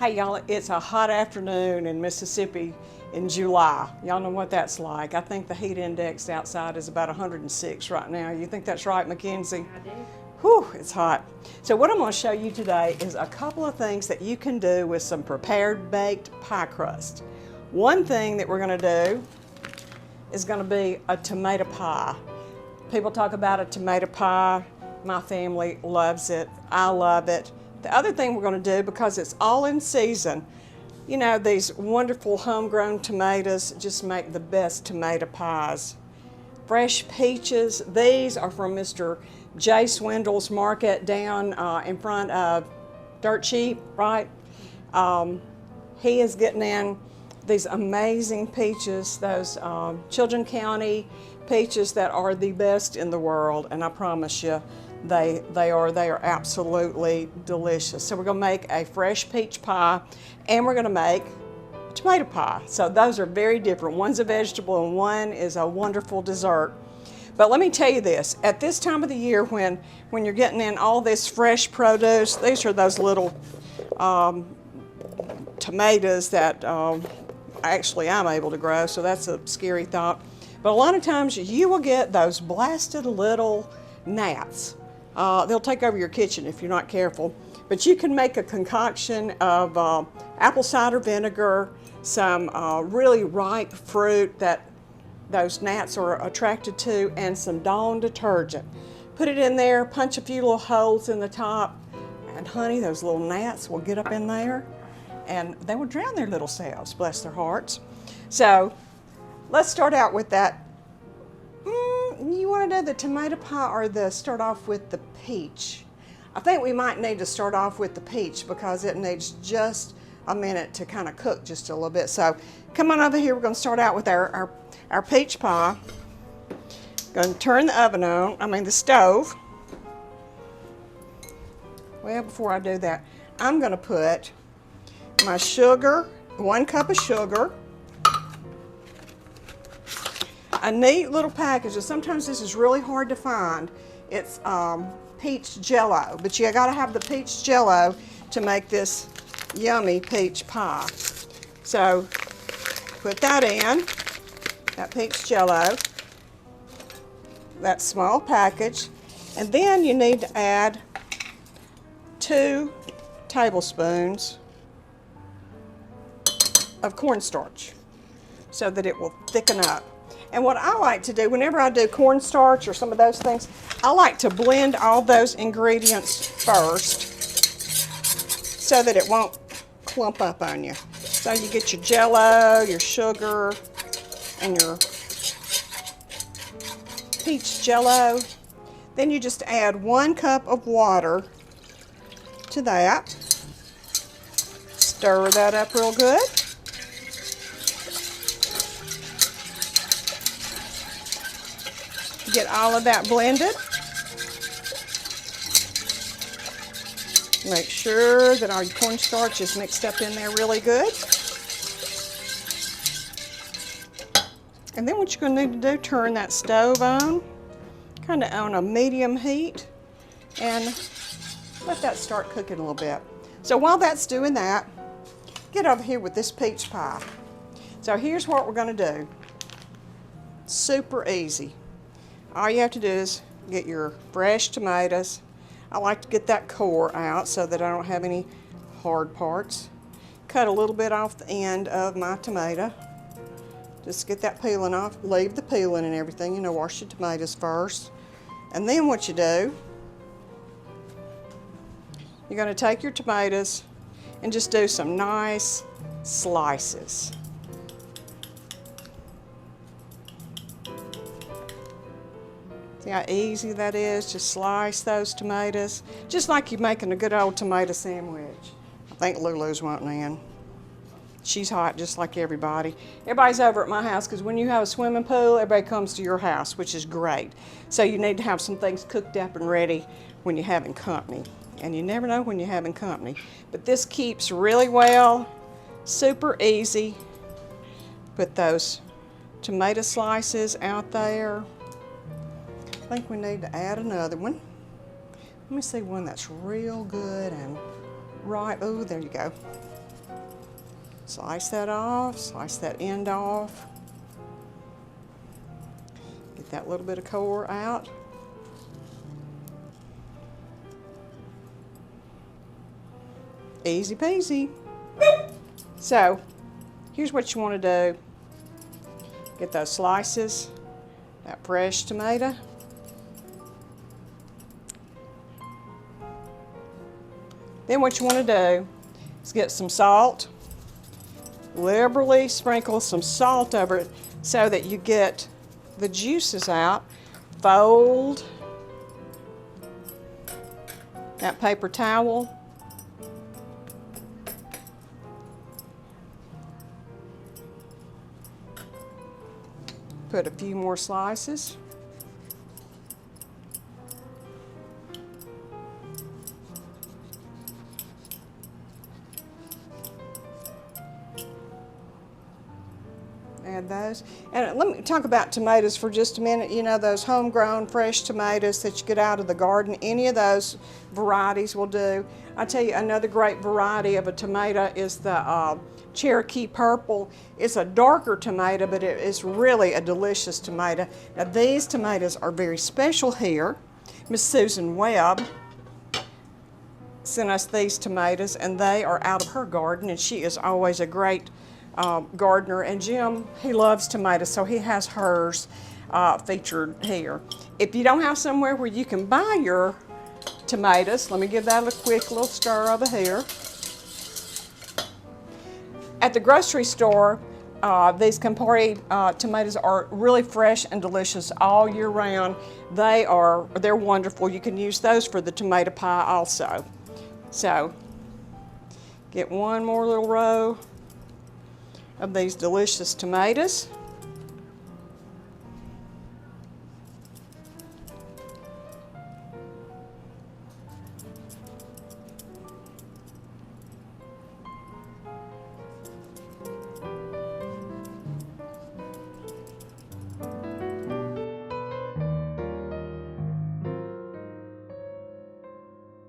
Hey y'all, it's a hot afternoon in Mississippi in July. Y'all know what that's like. I think the heat index outside is about 106 right now. You think that's right, Mackenzie? I do. Whew, it's hot. So what I'm going to show you today is a couple of things that you can do with some prepared baked pie crust. One thing that we're going to do is going to be a tomato pie. People talk about a tomato pie. My family loves it. I love it. The other thing we're going to do, because it's all in season, you know, these wonderful homegrown tomatoes just make the best tomato pies. Fresh peaches, these are from Mr. Jay Swindle's market down in front of Dirt Cheap, right? He is getting in these amazing peaches, those Chilton County peaches that are the best in the world, and I promise you, they are absolutely delicious. So we're going to make a fresh peach pie, and we're going to make a tomato pie. So those are very different. One's a vegetable and one is a wonderful dessert. But let me tell you this, at this time of the year when you're getting in all this fresh produce, these are those little tomatoes that actually I'm able to grow, so that's a scary thought. But a lot of times you will get those blasted little gnats. They'll take over your kitchen if you're not careful. But you can make a concoction of apple cider vinegar, some really ripe fruit that those gnats are attracted to, and some Dawn detergent. Put it in there, punch a few little holes in the top, and honey, those little gnats will get up in there and they will drown their little selves, bless their hearts. So let's start out with that. You want to do the tomato pie or start off with the peach? I think we might need to start off with the peach because it needs just a minute to kind of cook just a little bit. So come on over here, we're going to start out with our peach pie. Going to turn the oven on, the stove. Well, before I do that, I'm going to put my sugar, 1 cup of sugar, a neat little package, and sometimes this is really hard to find. It's peach jello, but you gotta have the peach jello to make this yummy peach pie. So put that in, that peach jello, that small package, and then you need to add 2 tablespoons of cornstarch so that it will thicken up. And what I like to do whenever I do cornstarch or some of those things, I like to blend all those ingredients first so that it won't clump up on you. So you get your jello, your sugar, and your peach jello. Then you just add 1 cup of water to that. Stir that up real good. Get all of that blended. Make sure that our cornstarch is mixed up in there really good. And then what you're going to need to do, turn that stove on, kind of on a medium heat, and let that start cooking a little bit. So while that's doing that, get over here with this peach pie. So here's what we're going to do. Super easy. All you have to do is get your fresh tomatoes. I like to get that core out so that I don't have any hard parts. Cut a little bit off the end of my tomato. Just get that peeling off. Leave the peeling and everything. You know, wash your tomatoes first. And then what you do, you're going to take your tomatoes and just do some nice slices. See how easy that is? Just slice those tomatoes, just like you're making a good old tomato sandwich. I think Lulu's wanting in. She's hot just like everybody. Everybody's over at my house because when you have a swimming pool, everybody comes to your house, which is great. So you need to have some things cooked up and ready when you're having company. And you never know when you're having company. But this keeps really well, super easy. Put those tomato slices out there. I think we need to add another one. Let me see one that's real good and ripe. Oh, there you go. Slice that off, slice that end off. Get that little bit of core out. Easy peasy. So, here's what you want to do. Get those slices, that fresh tomato. Then what you want to do is get some salt, liberally sprinkle some salt over it so that you get the juices out. Fold that paper towel. Put a few more slices. Add those. And let me talk about tomatoes for just a minute. You know, those homegrown fresh tomatoes that you get out of the garden, any of those varieties will do. I tell you, another great variety of a tomato is the Cherokee Purple. It's a darker tomato, but it's really a delicious tomato. Now these tomatoes are very special here. Miss Susan Webb sent us these tomatoes, and they are out of her garden, and she is always a great gardener. And Jim, he loves tomatoes, so he has hers featured here. If you don't have somewhere where you can buy your tomatoes, let me give that a quick little stir over here. At the grocery store, these Campari tomatoes are really fresh and delicious all year round. They're wonderful. You can use those for the tomato pie also. So, get one more little row of these delicious tomatoes.